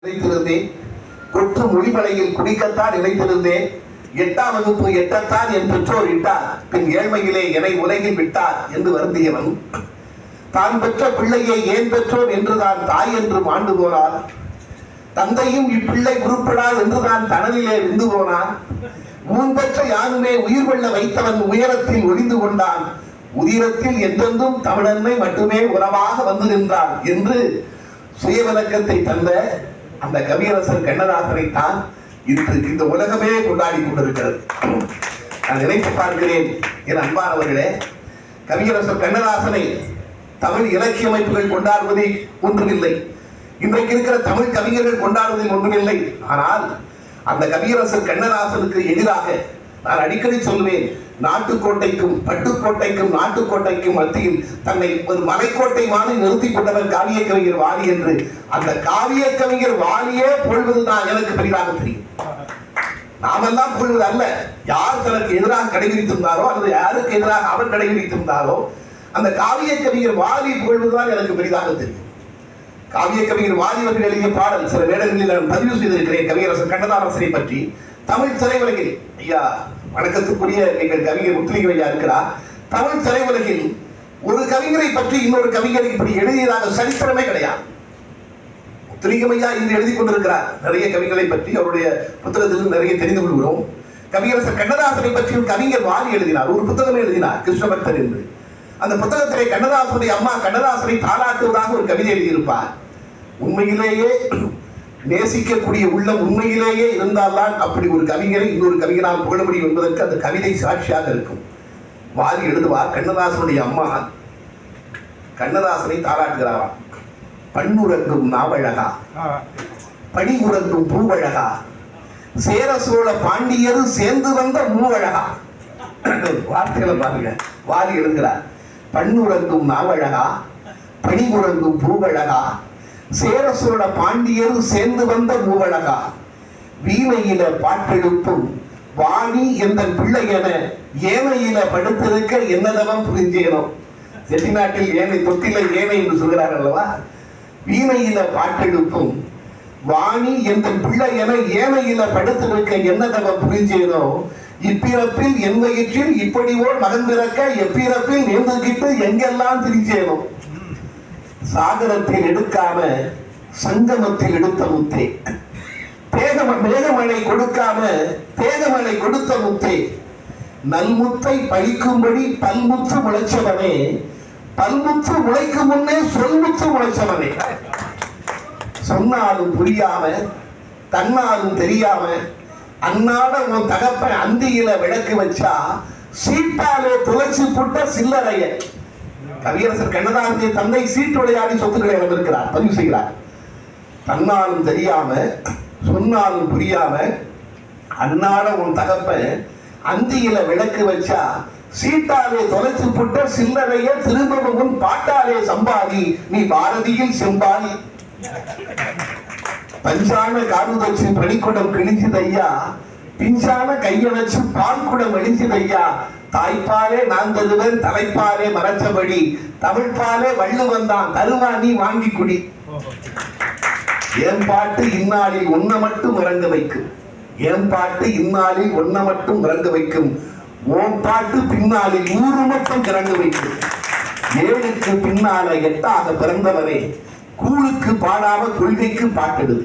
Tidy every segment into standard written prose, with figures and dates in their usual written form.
நினைத்திருந்தேன். கொற்று மொழிமலையில் குடிக்கத்தான் நினைத்திருந்தேன். 8ஆம் வகுப்பு எட்டத்தான் என் பெற்றோர் இட்டார், பின் ஏழ்மையிலே என்னை உலகில் விட்டார் என்று வருந்தியவன், தான் பெற்ற பிள்ளையை ஏன் பெற்றோர் என்றுதான் தாய் என்று மாண்டு போனார். தந்தையும் இப்பிள்ளை உருப்படார் என்றுதான் தனதிலே விந்து போனான். ஊன் பெற்ற யானுமே உயிர் கொள்ள வைத்தவன் உயரத்தில் ஒளிந்து கொண்டான். உதிரத்தில் என்றென்றும் தமிழன்மை மட்டுமே உறவாக வந்து நின்றான் என்று சுயவிலக்கத்தை தந்த அந்த கவியரசர் கண்ணதாசனை தான் இன்று இந்த உலகமே கொண்டாடி கொண்டிருக்கிறது. நான் நினைத்து பார்க்கிறேன் என் அன்பானவர்களே, கவியரசர் கண்ணதாசனை தமிழ் இலக்கிய அமைப்புகள் கொண்டாடுவதில் ஒன்றுமில்லை, இன்றைக்கு இருக்கிற தமிழ் கவிஞர்கள் கொண்டாடுவதில் ஒன்றுமில்லை. ஆனால் அந்த கவியரசர் கண்ணதாசனுக்கு எதிராக நான் அடிக்கடி சொல்வேன், நாட்டுக்கோட்டைக்கும் பட்டுக்கோட்டைக்கும் நாட்டுக்கோட்டைக்கும் மத்தியில் தன்னை ஒரு மலைக்கோட்டை மாதிரி நிறுத்திக் கொண்டவர் காவிய கவிஞர் வாலி என்று அந்த காவிய கவிஞர் வாலியே புகழ்வதுதான் எனக்கு பெரிதாக தெரியும். நாமெல்லாம் புகழ்வது அல்ல, யார் தனக்கு எதிராக கடைபிடித்திருந்தாரோ அல்லது யாருக்கு எதிராக அவர் கடைபிடித்திருந்தாரோ அந்த காவிய கவிஞர் வாலி புகழ்வதுதான் எனக்கு பெரிதாக தெரியும். காவிய கவிஞர் வாலி அவர்கள் எழுதிய பாடல் சில வேடங்களில் நான் பதிவு செய்திருக்கிறேன். கவியரசர் கண்ணதாசனை பற்றி தமிழ் திரையுலகில், ஐயா வணக்கத்துக்குரிய எங்கள் கவிஞர் முத்துலிங்கம் ஐயா இருக்கிறார், தமிழ் திரையுலகில் ஒரு கவிஞரை பற்றி இன்னொரு கவிஞரை இப்படி எழுதியதாக சரித்திரமே கிடையாது. முத்துலிங்கம் ஐயா இன்று எழுதி கொண்டிருக்கிறார் நிறைய கவிகளை பற்றி, அவருடைய புத்தகத்திலிருந்து நிறைய தெரிந்து கொள்கிறோம். கவியரசர் கண்ணதாசனை பற்றி கவிஞர் வாலி எழுதினார், ஒரு புத்தகமே எழுதினார், கிருஷ்ணபக்தர் என்று. அந்த புத்தகத்திலே கண்ணதாசனுடைய அம்மா கண்ணதாசனை தாளாட்டுவதாக ஒரு கவிதை எழுதியிருப்பார். உண்மையிலேயே நேசிக்கக்கூடிய உள்ளம் உண்மையிலேயே இருந்தால்தான் அப்படி ஒரு கவிஞரை இன்னொரு கவிஞரால் புகழ முடியும் என்பதற்கு அந்த கவிதை சாட்சியாக இருக்கும். வாலி எழுதுவார், கண்ணதாசனுடைய அம்மா கண்ணதாசனை தாளாட்டுகிறாராம். பண்ணுறங்கும் நாவழகா, பணி உறங்கும் பூவழகா, சேர சோழ பாண்டியரு சேர்ந்து வந்த மூவழகா. வார்த்தைகளை பாருங்க, வாலி எழுதுகிறார். பண்ணுறங்கும் நாவழகா, பணி உறங்கும் பூவழகா, சேர சோழ பாண்டியரும் சேர்ந்து வந்த மூவழகா, வீணையில பாட்டெழுப்பும் வாணி என்ற பிள்ளை என ஏனையில படுத்திருக்க என்னதவம் புரிஞ்சேனும். செட்டிநாட்டில் ஏனை தொட்டில ஏனை என்று சொல்கிறார் அல்லவா. வீணையில பாட்டெழுப்பும் வாணி என்ற பிள்ளை என ஏனையில படுத்திருக்க என்னதவம் புரிஞ்சேனோ, இப்பிறப்பில் என் வயிற்றில் இப்படி ஓர் மகன் பிறக்க எப்பிறப்பில் நேர்ந்துகிட்டு எங்கெல்லாம் திரிஞ்சேனோ, சாகரத்தில் எடுக்காம சங்கமத்தில் எடுத்த முத்தே, மேகமலை கொடுக்காம தேகமலை கொடுத்த முத்தே, நல்முத்தை பழிக்கும்படி பல்முத்து முளைச்சவனே, பல்முத்து முளைக்கும் முன்னே சொல்முத்து முளைச்சவனே. சொன்னாலும் புரியாம தன்னாலும் தெரியாம அன்னாட உன் தகப்பன் அந்தியில விளக்கு வச்சா சீட்டாலே துளைச்சு புட்ட சில்லறைய. கவியரசர் கண்ணதாசனுடைய தந்தை சீட்டு விளையாடி சொத்துக்களை இழந்திருக்கிறார், பதிவு செய்கிறார். தன்னாலும் தெரியாம சொன்னாலும் புரியாம அன்னாட உன் தகப்பன் அந்தியில விளக்கு வச்சா சீட்டாலே தொலைச்சு புட்ட சில்லறைய திரும்பவும் பாட்டாலே சம்பாதி நீ பாரதியில் செம்பாதி. பஞ்சான காடுதச்சு பணிக்குடம் கிழிஞ்சதையா, பிஞ்சான கையணைச்சு பால்குடம் எழுஞ்சதையா, தாய்ப்பாலே நான் தருவன் தலைப்பாலே மறைச்சபடி, தமிழ்பாலே வள்ளுவன் தான் தருவா நீ வாங்கி குடி. என் பாட்டு இந்நாளில் ஒன்ன மட்டும் இறங்க வைக்கும், என் பாட்டு இந்நாளில் ஒன்ன மட்டும் இறங்க வைக்கும், ஓன் பாட்டு பின்னாளில் 100 மட்டும் இறங்க வைக்கும். 7க்கு பின்னால 8ஆக பிறந்தவரே, கூழுக்கு பாடாம கொள்கைக்கு பாட்டெடு.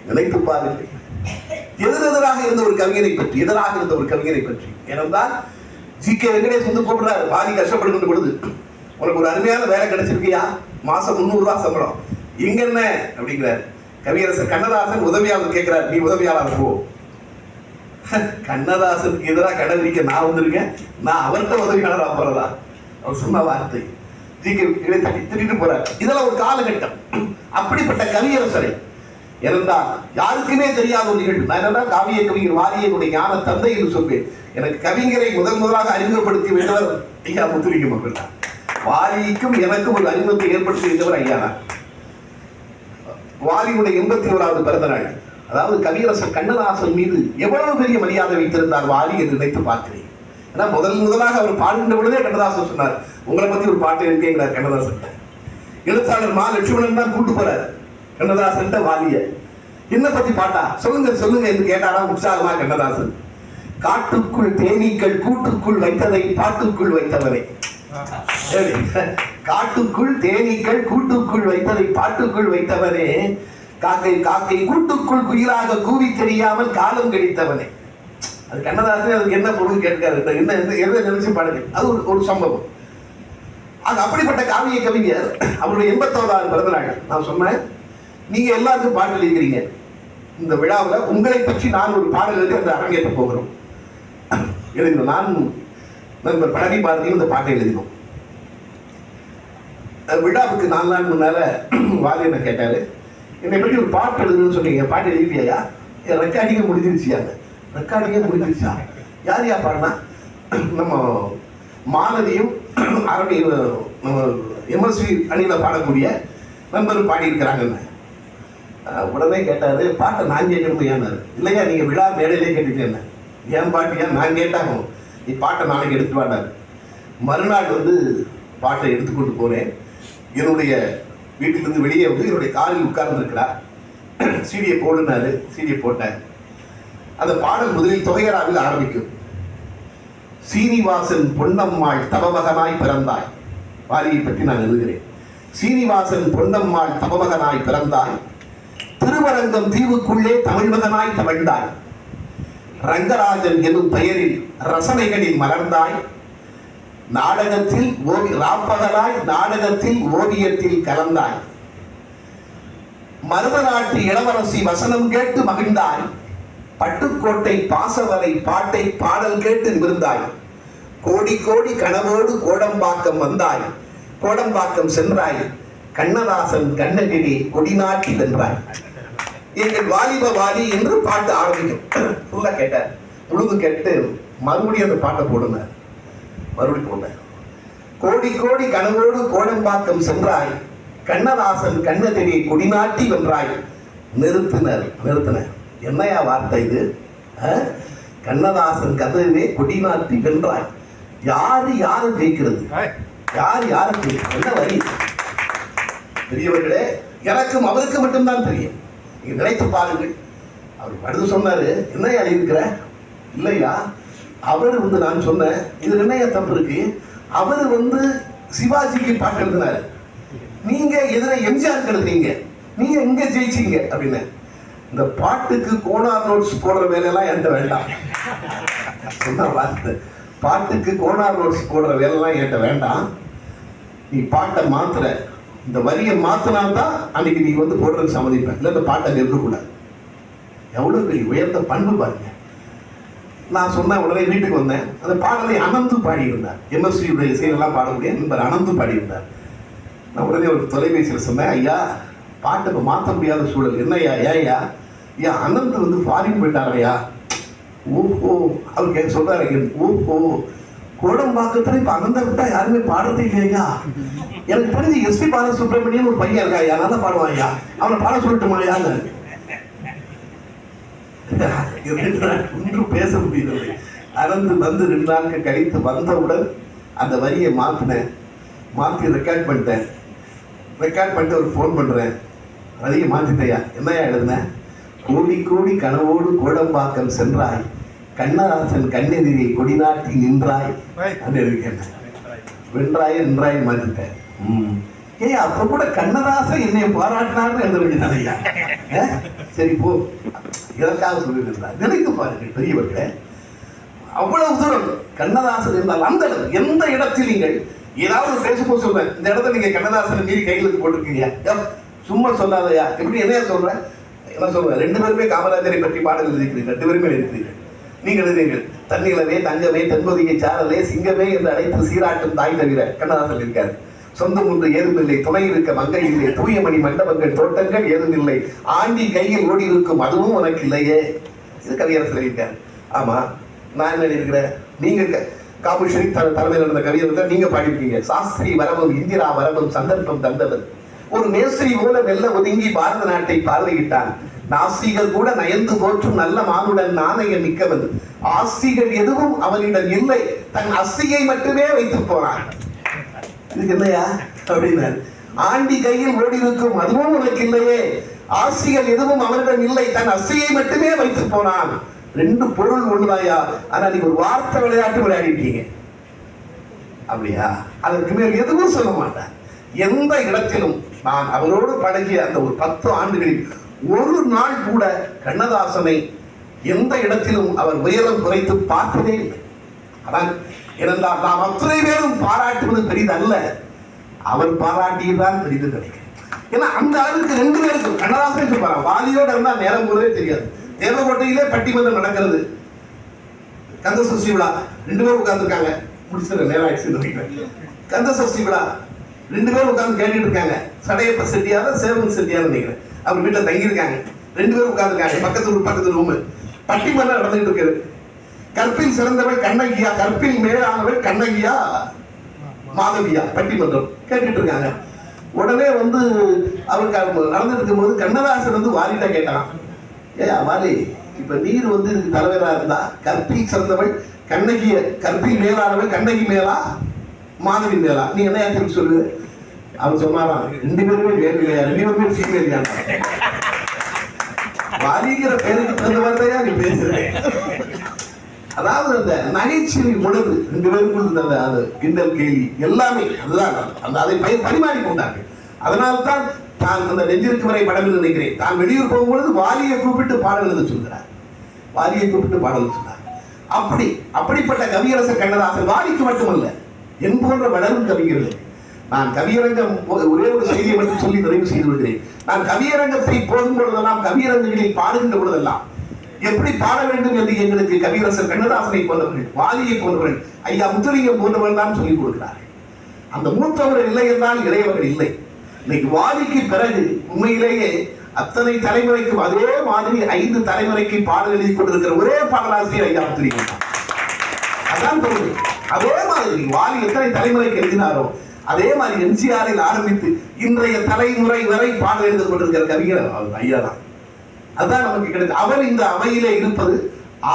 நினைத்து பாருங்கள், எதிராக இருந்த ஒரு கவிஞரை பற்றி, எதிராக இருந்த ஒரு கவிஞரை பற்றி. ஏனென்றால் ஜி.கே. வெங்கடேஷ் வந்து கூப்பிடுறாரு, வாலி கஷ்டப்படுகின்ற பொழுது, உனக்கு ஒரு அருமையான வேலை கிடைச்சிருக்கியா, மாசம் 300 ரூபாய் சம்பளம், இங்க என்ன அப்படிங்கிறார். கவியரசர் கண்ணதாசன் உதவியாளர் கேட்கிறார், நீ உதவியாளர் போ. கண்ணதாசனுக்கு எதிராக கடவிரிக்க நான் வந்திருக்கேன், நான் அவர்கிட்ட உதவியாளராக போறதா? அவர் சொன்ன வார்த்தை ஜி.கே. திட்டிட்டு போறார். இதெல்லாம் ஒரு காலகட்டம். அப்படிப்பட்ட கவியரசரை இருந்தால் யாருக்குமே தெரியாத ஒரு நிகழ்வு. நான் என்ன காவிய கவிஞர் வாலியினுடைய ஞான தந்தை என்று சொல்வேன். எனக்கு கவிஞரை முதலாக அறிமுகப்படுத்தி வேண்டவர் ஐயா முத்துலிங்கம் அவர்கள் தான். வாலிக்கும் எனக்கும் ஒரு அறிமுகத்தை ஏற்படுத்தி இருந்தவர் ஐயா தான். வாலியுடைய 81வது பிறந்த நாள், அதாவது கவியரசர் கண்ணதாசன் மீது எவ்வளவு பெரிய மரியாதை வைத்திருந்தார் வாலி என்று நினைத்து பார்க்கிறேன். ஏன்னா முதலாக அவர் பாடுகின்ற பொழுதே கண்ணதாசன் சொன்னார், உங்களை பத்தி ஒரு பாட்டு இருக்கேங்கிறார் கண்ணதாசன். எழுத்தாளர் மா லட்சுமணன் தான் கூட்டு போறார். கண்ணதாசன் வாலிய என்ன பத்தி பாட்டா சொல்லுங்க சொல்லுங்க என்று கேட்டாரா உற்சாகமா கண்ணதாசன். காட்டுக்குள் தேனீக்கள் கூட்டுக்குள் வைத்ததை பாட்டுக்குள் வைத்தவரை. காட்டுக்குள் தேனீக்கள் கூட்டுக்குள் வைத்ததை பாட்டுக்குள் வைத்தவனே, காக்கை காக்கை கூட்டுக்குள் குயிலாக கூவி தெரியாமல் காலம் கழித்தவனே. அது கண்ணதாசன் அதுக்கு என்ன பொருள் கேட்காரு, என்ன எதை நினைச்சு பாடுங்க. அது ஒரு சம்பவம். அது அப்படிப்பட்ட காவிய கவிஞர் அவருடைய 81வது பிறந்த நாள். நான் சொன்னேன், நீங்க எல்லாருக்கும் பாட்டு எழுதிக்கிறீங்க. இந்த விழாவில் உங்களை பற்றி நான் ஒரு பாடல் எழுதி அந்த அரங்கேற்ற போகிறோம். எழுதினோம். நான் நண்பர் பழனி பாரதியும் இந்த பாட்டை எழுதினோம். விழாவுக்கு 4 நாள் முன்னால வாலி என்ன கேட்டாரு, என்னை பற்றி ஒரு பாட்டு எழுதுன்னு சொன்னீங்க, பாட்டு எழுதியா? ரெக்கார்டிங்க முடிஞ்சிருச்சியா? ரெக்கார்டிங்கே முடிஞ்சிருச்சா? யார் யா பாடினா? நம்ம மாலதியும் அரபி எம்எஸ்வி அணியில் பாடக்கூடிய நண்பர்கள் பாடியிருக்கிறாங்கன்னு. உடனே கேட்டாரு, பாட்டை நான் கேட்கணுமையானாரு. இல்லையா, நீங்கள் விழா மேடையிலே கேட்டுட்டேன். ஏன் பாட்டியா? நான் கேட்டாகும், நீ பாட்டை நாளைக்கு எடுத்துட்டு வாடாரு. மறுநாள் பாட்டை எடுத்துக்கொண்டு போனேன். என்னுடைய வீட்டிலிருந்து வெளியே என்னுடைய காலில் உட்கார்ந்து இருக்கிறார். சீடியை போடுனாரு. சீடியை போட்டேன். அந்த பாடல் முதலில் தொகையராவில் ஆரம்பிக்கும். சீனிவாசன் பொன்னம்மாள் தவமகனாய் பிறந்தாய். வாலியை பற்றி நான் எழுதுகிறேன். சீனிவாசன் பொன்னம்மாள் தவமகனாய் பிறந்தாய், திருவரங்கம் தீவுக்குள்ளே தமிழ் மகனாய் தவழ்ந்தாய், ரங்கராஜன் எனும் பெயரில் ரசனைகளில் மலர்ந்தாய், நாடகத்தில் ராப்பகலாய் நாடகத்தில் ஓவியத்தில் கலந்தாய், மருதநாட்டு இளவரசி வசனம் கேட்டு மகிழ்ந்தாய், பட்டுக்கோட்டை பாசவரை பாட்டை பாடல் கேட்டு நிமிர்ந்தாய், கோடி கோடி கனவோடு கோடம்பாக்கம் வந்தாய், கோடம்பாக்கம் சென்றாய், கண்ணதாசன் கண்ணகிரி கொடிநாட்டி வென்றாய். எங்கள் வாலிப வாலி என்று பாட்டு ஆரம்பிக்கும். ஃபுல்லா கேட்டார். முழுது கேட்டு மறுபடியும் அந்த பாட்டை போடுனார். மறுபடியும் போனார். கோடி கோடி கனவோடு கோடம்பாக்கம் சென்றாய், கண்ணதாசன் கண்ணகிரி கொடிநாட்டி வென்றாய். நிறுத்தினர். என்னையா வார்த்தை இது? கண்ணதாசன் கதவே கொடிநாட்டி வென்றாய். யாரு ஜெயிக்கிறது? யாரு ஜெயிக்கிறது? என்ன வரி? பெரியவர்களே, எனக்கும் அவருக்கு மட்டும்தான் தெரியும். நீங்க நினைத்து பாருங்கள். அவர் படுத்து சொன்னாரு, என்னையா இருக்கிற? இல்லையா, அவர் நான் சொன்னேன், இது என்னையா தப்பு இருக்கு? அவர் சிவாஜிக்கு பாட்டு எழுதினாரு, நீங்க எதிர எம்ஜிஆர் எழுதுனீங்க, நீங்க எங்க ஜெயிச்சீங்க அப்படின்னு. இந்த பாட்டுக்கு கோனார் நோட்ஸ் போடுற வேலையெல்லாம் என்கிட்ட வேண்டாம். சொன்ன வார்த்தை, பாட்டுக்கு கோனார் நோட்ஸ் போடுற வேலையெல்லாம் என்கிட்ட வேண்டாம். நீ பாட்டை மாத்துற, இந்த வரியை மாத்தினால்தான் அன்னைக்கு நீ போடுறது சம்மதிப்பேன். இல்லை இந்த பாட்டை இருக்கக்கூடாது. எவ்வளவு பெரிய உயர்ந்த பண்பு பாருங்க. நான் சொன்ன உடனே வீட்டுக்கு வந்தேன். அந்த பாடலை அனந்து பாடியிருந்தார். எம்எஸ்வியுடைய இசையெல்லாம் பாடக்கூடிய நண்பர் அனந்து பாடியிருந்தார். நான் உடனே ஒரு தொலைபேசியில் சொன்னேன், ஐயா பாட்டை இப்போ மாற்ற முடியாத சூழல். என்னையா? ஏயா? ஐயா அனந்து ஃபாரின் போயிட்டாரையா? ஓஹோ. அவர் சொல்றாரு, ஓஹோ கோடம்பாக்கத்துல இப்ப அனந்த விட்டா யாருமே பாடுறதே இல்லையா? எனக்கு தெரிஞ்சு எஸ்பி பாலசுப்ரமணியன் ஒரு பையன் இருக்கா, ஐயா நல்லா பாடுவாயா, அவனை பாட சொல்லட்டுமாயான்னு. ஒன்றும் பேச முடியவில்லை. அனந்து 2 நாட்கள் கழித்து வந்தவுடன் அந்த வரியை மாற்றி ரெக்கார்ட் பண்ணிட்டு ஒரு ஃபோன் பண்றேன். வரியை மாத்திட்டையா? என்னையா எழுதுனேன்? கோடி கோடி கனவோடு கோடம்பாக்கம் சென்றாய், கண்ணதாசன் கண்ணெதிரை கொடிநாட்டி நின்றாய் இருக்கேன். வென்றாய் நின்றாய் மாத்திட்டேன். ஏய், அப்ப கூட கண்ணதாசன் என்னை பாராட்டினார்னு எழுத வேண்டியதானையா? சரி போ, இதற்காக சொல்லியிருந்தார். நினைத்து பாருங்கள் பெரியவர்களே, அவ்வளவு தூரம் கண்ணதாசன் இருந்தால் அந்த எந்த இடத்தில் நீங்கள் ஏதாவது பேசும்போது சொல்றேன், இந்த இடத்துல நீங்க கண்ணதாசனை மீறி கைகளுக்கு போட்டிருக்கீங்க, சும்மா சொல்லாதயா, எப்படி என்னையா சொல்றேன்? என்ன சொல்றேன்? 2 பேருமே காமராஜரை பற்றி பாடல் எழுதிக்கிறீர்கள். 2 பேருமே எழுதிக்கிறீர்கள். நீங்கள் எழுதுங்கள், தன்னிலவே தங்கமே தென்பொதிகை சாரலே சிங்கமே என்று அழைத்து சீராட்டும் தாய் தவிர கண்ணதாசன் இருக்காரு. சொந்தம் ஒன்று ஏதுமில்லை, துணை இருக்க மங்கை இல்லை, தூயமணி மண்டபங்கள் தோட்டங்கள் ஏதுமில்லை, ஆண்டி கையில் ஓடி இருக்கும் அதுவும் உனக்கு இல்லையே. இது கவியரசர் இருக்காரு. ஆமா, நான் என்ன எழுதியிருக்கிறேன்? நீங்க காபு ஷெரீப் தலைமையில் நடந்த கவியரசர் நீங்க பாடிருக்கீங்க. சாஸ்திரி வரவும் இந்திரா வரவும் சந்தர்ப்பம் தந்தவர், ஒரு மேஸ்திரி போல மெல்ல ஒதுங்கி பாரத நாட்டை பார்வையிட்டான், நாசிகள் கூட நயந்து போற்றும் நல்ல மானுடன் நாணய மிக்கவன், ஆசிகள் எதுவும் அவனிடம் இல்லை, தன் அஸ்தியை மட்டுமே வைத்து போனான். இதுக்கு என்னையா அப்படின்னாரு? ஆண்டி கையில் ஓடி இருக்கும் அதுவும் உனக்கு இல்லையே, ஆசைகள் எதுவும் அவரிடம் இல்லை, தன் அசையை மட்டுமே வைத்து போனான். ரெண்டு பொருள் ஒண்ணுதாயா, ஆனா நீங்க ஒரு வார்த்தை விளையாட்டு விளையாடிட்டீங்க. அப்படியா? அதற்கு மேல் எதுவும் சொல்ல மாட்டேன். எந்த இடத்திலும் நான் அவரோடு பழகிய அந்த ஒரு 10 ஆண்டுகளில் ஒரு நாள் கூட கண்ணதாசனை எந்த இடத்திலும் அவர் உயரம் குறைத்து பார்த்ததே இல்லை. ஆனால் இருந்தால் நாம் அத்தனை பேரும் பாராட்டுவது பெரிதல்ல, அவர் பாராட்டியதுதான் பெரிது நினைக்கிறேன். ஏன்னா அந்த அளவுக்கு 2 பேருக்கும் கண்ணதாசனை சொல்றாங்க, வாலியோட இருந்தா நேரம் போதே தெரியாது. தேவகோட்டையிலே பட்டிமன்றம் நடக்கிறது, கந்த சஷ்டி விழா, 2 பேரும் உட்கார்ந்துருக்காங்க. முடிச்சிட நேரம் ஆயிடுச்சு நினைக்கிறேன். கந்த சஷ்டி விழா 2 பேரும் உட்கார்ந்து கேட்டுட்டு இருக்காங்க. சடையப்ப செட்டியார சேவன் செட்டியார் நினைக்கிறேன், அவர் வீட்டில் தங்கியிருக்காங்க. 2 பேரும் உட்கார்ந்துருக்காங்க, பக்கத்து ரூமு. பட்டிமன்றம் நடந்துட்டு இருக்கிறது. கற்பில் சிறந்தவள் கண்ணகியா, கற்பில் மேலானவள் கண்ணகியா மாதவியா, பட்டிமன்றம் கேட்டுட்டு இருக்காங்க. உடனே அவருக்கு நடந்துட்டு இருக்கும் போது கண்ணதாசன் வாலிட்ட கேட்டான், ஏயா வாலி, இப்ப நீர் இதுக்கு தலைவரா இருந்தா கற்பில் சிறந்தவள் கண்ணகிய, கற்பில் மேலானவள் கண்ணகி மேலா மாதவி மேலா, நீ என்ன திருப்பி சொல்லு? அவர் சொன்னாராம், 2 பேருமே மேல் இல்லையா, 2 பேருமே ஃபீமேல் தான். வாலிங்கிற பேருக்கு தகுந்த வார்த்தையா நீ பேசுறேன். அதாவது அந்த நகைச்சுவை உணர்வு 2 பேருக்குள் அந்த கிண்டல் கேலி எல்லாமே அதுதான். அதை பரிமாறி கொண்டார்கள். அதனால்தான் நான் அந்த நெஞ்சிற்கு வரை படம் நினைக்கிறேன். தான் வெளியூர் போகும்பொழுது வாலியை கூப்பிட்டு பாடல் எழுத சொல்கிறார். வாலியை கூப்பிட்டு பாடல் சொன்னார். அப்படிப்பட்ட கவியரசர் கண்ணதாசன் வாலிக்கு மட்டுமல்ல, என் போன்ற வளரும் கவிஞர்கள். நான் கவியரங்கம் ஒரே ஒரு செய்தியை மட்டும் சொல்லி நிறைவு செய்து விடுகிறேன். நான் கவியரங்கத்தை போகும் பொழுதெல்லாம், கவியரங்குகளில் பாடுகின்ற பொழுதெல்லாம் எப்படி பாட வேண்டும் என்று எங்களுக்கு கவியரசர் கண்ணதாசனை போன்றவர்கள், வாலியை போன்றவர்கள், ஐயா முத்துலிங்கம் போன்றவர்கள் தான் சொல்லிக் கொடுக்கிறார்கள். அந்த மூத்தவர்கள் இல்லை என்றால் இளையவர்கள் இல்லை. இன்னைக்கு வாலிக்கு பிறகு உண்மையிலேயே அத்தனை தலைமுறைக்கும் அதே மாதிரி 5 தலைமுறைக்கு பாடல் எழுதி கொண்டிருக்கிற ஒரே பாடலாசிரியர் ஐயா முத்துலிங்கம் தான். அதான் தோணுது. அதே மாதிரி வாலி எத்தனை தலைமுறைக்கு எழுதினாரோ அதே மாதிரி எம்ஜிஆரில் ஆரம்பித்து இன்றைய தலைமுறை வரை பாடல் எழுதி கொண்டிருக்கிற கவிஞர் ஐயா தான். அதுதான் நமக்கு கிடைத்த. அவர் இந்த அவையிலே இருப்பது,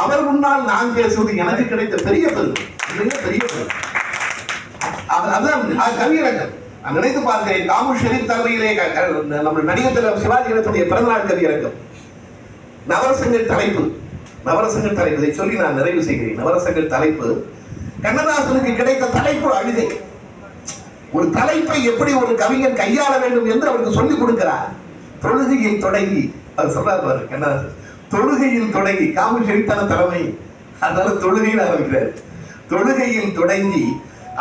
அவர் முன்னால் நான் பேசுவது எனக்கு கிடைத்த பெரிய பெருமை. பெரிய பெருமை. அதுதான் கவியரங்கம். நான் நினைத்து பார்க்கிறேன், காமு ஷெரீப் தலைமையிலே நம்ம நடிகர் தலைவர் சிவாஜி கணேசனுடைய பிறந்தநாள் கவியரங்கம். நவரசங்கள் தலைப்பு, நவரசங்கள் தலைப்பு, இதை சொல்லி நான் நிறைவு செய்கிறேன். நவரசங்கள் தலைப்பு கண்ணதாசனுக்கு கிடைத்த தலைப்பு அழுகை. ஒரு தலைப்பை எப்படி ஒரு கவிஞன் கையாள வேண்டும் என்று அவருக்கு சொல்லிக் கொடுக்கிறார். தொழுகையில் தொடங்கி, அவர் சொல்றாரு பாரு கண்ணதாசன், தொழுகையில் தொடங்கி, காமு ஷெரீப் தலைமை, அதனால தொழுகையில் ஆரம்பிக்கிறார். தொழுகையில் தொடங்கி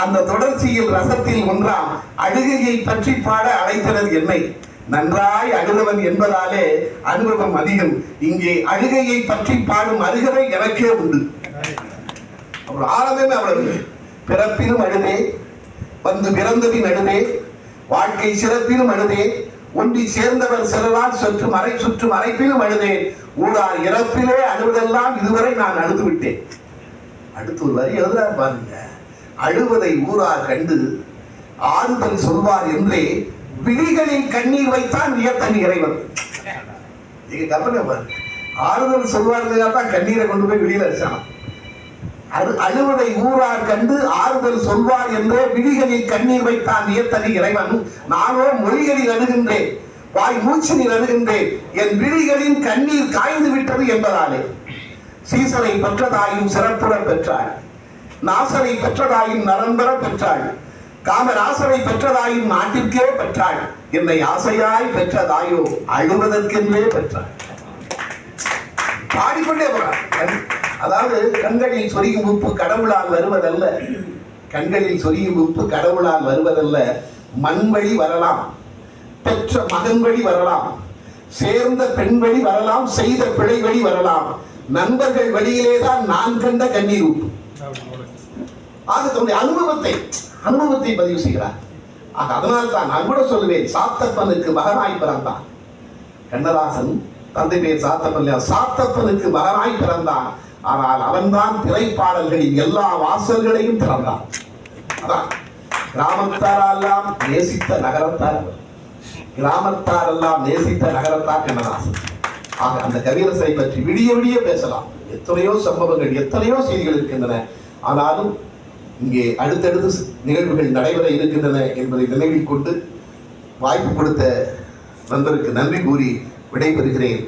அந்த தொடர்ச்சியில் ரசத்தில் ஒன்றாம் அழுகையை பற்றி பாட அழைத்தனர் என்னை, நன்றாய் அழுதவன் என்பதாலே அனுபவம் அதிகம், இங்கே அழுகையை பற்றி பாடும் அருகதை எனக்கே உண்டு. அவ்வளவு ஆழமே அவ்வளவு. பிறப்பிலும் அழுதே, பிறந்தபின் அழுதே, வாழ்க்கை சிறப்பிலும் அழுதே, ஒன்றி சேர்ந்தவர் சிலரால் சுற்று மறைப்பிலும் அழுதேன், ஊடார் இறப்பிலே அழுவதெல்லாம் இதுவரை நான் அழுது விட்டேன். அடுத்து ஒரு வரி எழுதுறார் பாருங்க, அழுவதை ஊரார் கண்டு ஆறுதல் சொல்வார் என்றே விழிகளில் கண்ணீர் வைத்தான் வியத்தன் இறைவன். நீங்க கற்பனை பாருங்க, ஆறுதல் சொல்வாருதான் கண்ணீரை கொண்டு போய் வெளியில வச்சான். அழுவதை ஊரார் கண்டு ஆறுதல் சொல்வார் என்றே விழிகளில் கண்ணீர் வைத்தான் வியத்தன் இறைவன், நானோ மொழிகளில் அழுகின்றேன், வாய் மூச்சினில் அழுகின்றேன், என் விழிகளின் கண்ணீர் காய்ந்து விட்டது என்பதாலே. சீசனை பெற்றதாயும் சிறப்புற பெற்றாள், நாசனை பெற்றதாயும் நரம்பெற பெற்றாள், காமராசனை பெற்றதாயும் நாட்டிற்கே பெற்றாள், என்னை ஆசையாய் பெற்றதாயோ அழுவதற்கென்றே பெற்றாள். பாடிக்கொண்டே போறார். அதாவது கண்களில் சொரியும் உப்பு கடவுளால் வருவதல்ல, கண்களில் சொரியும் உப்பு கடவுளால் வருவதல்ல, மண் வழி வரலாம், பெற்ற மகன் வழி வரலாம், சேர்ந்த பெண் வழி வரலாம், செய்த பிழை வழி வரலாம், நண்பர்கள் வழியிலேதான் நான் கண்ட கண்ணீர் உப்பு. ஆக தன்னுடைய அனுபவத்தை பதிவு செய்கிறார். ஆக அதனால் தான் நான் கூட சொல்லுவேன், சாத்தப்பனுக்கு மகனாய் பிறந்தான் கண்ணதாசன். தந்தை பேர் சாத்தப்பன், சாத்தப்பனுக்கு மகனாய் பிறந்தான். ஆனால் அவன்தான் திரைப்பாடல்களின் எல்லா வாசல்களையும் திறந்தான். அதான் கிராமத்தாரெல்லாம் நேசித்த நகரத்தார், கிராமத்தாரெல்லாம் நேசித்த நகரத்தார் கண்ணதாசன். ஆக அந்த கவியரசரை பற்றி விடிய விடிய பேசலாம். எத்தனையோ சம்பவங்கள், எத்தனையோ செய்திகள் இருக்கின்றன. ஆனாலும் இங்கே அடுத்தடுத்து நிகழ்வுகள் நடைபெற இருக்கின்றன என்பதை நினைவில் கொண்டு வாய்ப்பு கொடுத்த நண்பருக்கு நன்றி கூறி விடைபெறுகிறேன்.